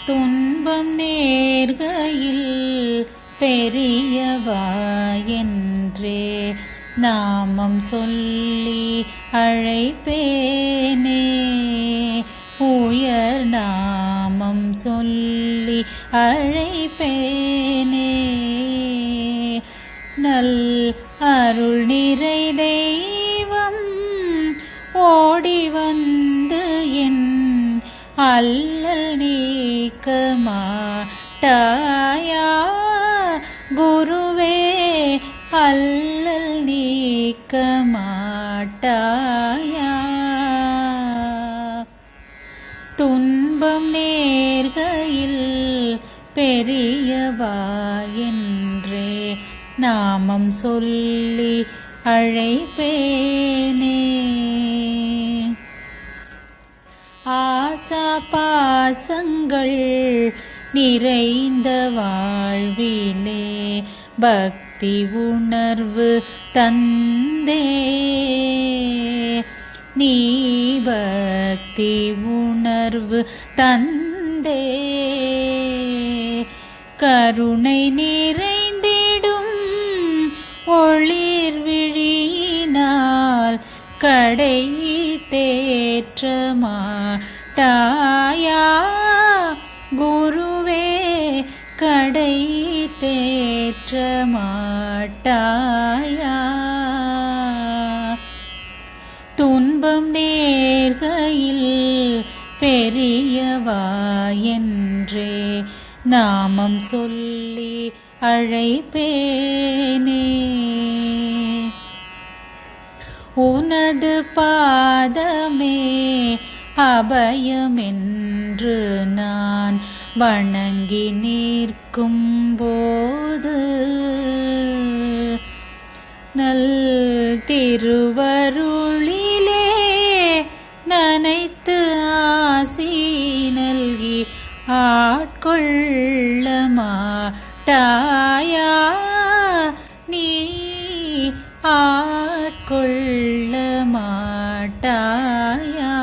துன்பம் நேர்கையில் பெரியவா என்றே நாமம் சொல்லி அழைப்பேனே. உயர் நாமம் சொல்லி அழைப்பேனே. நல் அருள் நிறை தெய்வம் ஓடி வந்து என் அல்லல் நீக்க மாட்டாயா குருவே, அல்லல் நீக்க மாட்டாயா. துன்பம் நேர்கையில் பெரியவா என்றே நாமம் சொல்லி அழைப்பேனே. ஆசா பாசங்கள் நிறைந்த வாழ்விலே பக்தி உணர்வு தந்தே. நீ பக்தி உணர்வு தந்தே. கருணை நிறைந்திடும் ஒளிர் விழியினால் கடை தேற்ற மாட்டாயா குருவே, கடை தேற்ற மாட்டாயா. துன்பம் நேர்கையில் பெரியவா என்றே நாமம் சொல்லி அழைப்பேனே. உனது பாதமே அபயமென்று நான் வணங்கி நிற்கும் போது நல் திருவருளிலே நனைத்து ஆசி நல்கி ஆட்கொள்ள மாட்டாயா நீ, ஆட்கொள்ள மாட்டாயா.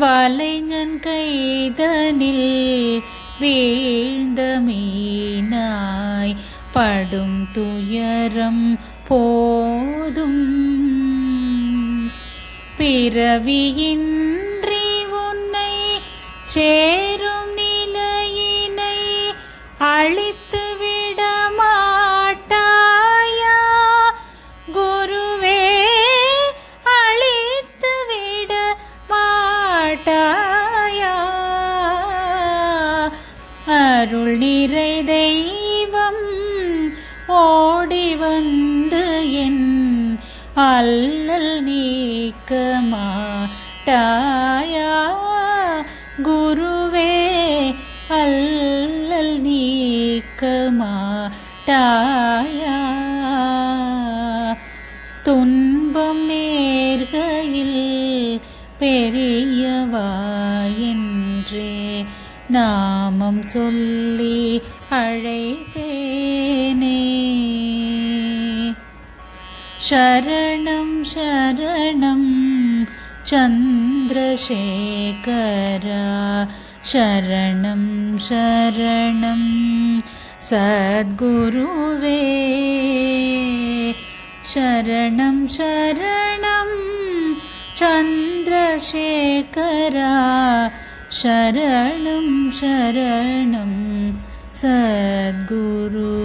வலைஞன் கைதனில் வீழ்ந்த மீனாய் படும் துயரம் போதும். பிறவியின்றி உன்னை சேரும் நிலையினை அழித்து விட மாட்டாயா குருவே, அழித்து விட மாட்டாயா. அருள் நிறை தெய்வம் ஓடி வந்து என் அல்லல் நீக்க மாட்டாயா குருவே, அல்லல் நீக்க மாட்டாயா. துன்பம் நேர்கையில் பெரியவா என்றே நாமம் சொல்லி அழைப்பேனே. சரணம் சரணம் சந்திரசேகரா, சரணம் சரணம் சத்குருவே. சரணம் சரணம் சந்திரசேகரா, சரணம் சரணம் சத்குருவே.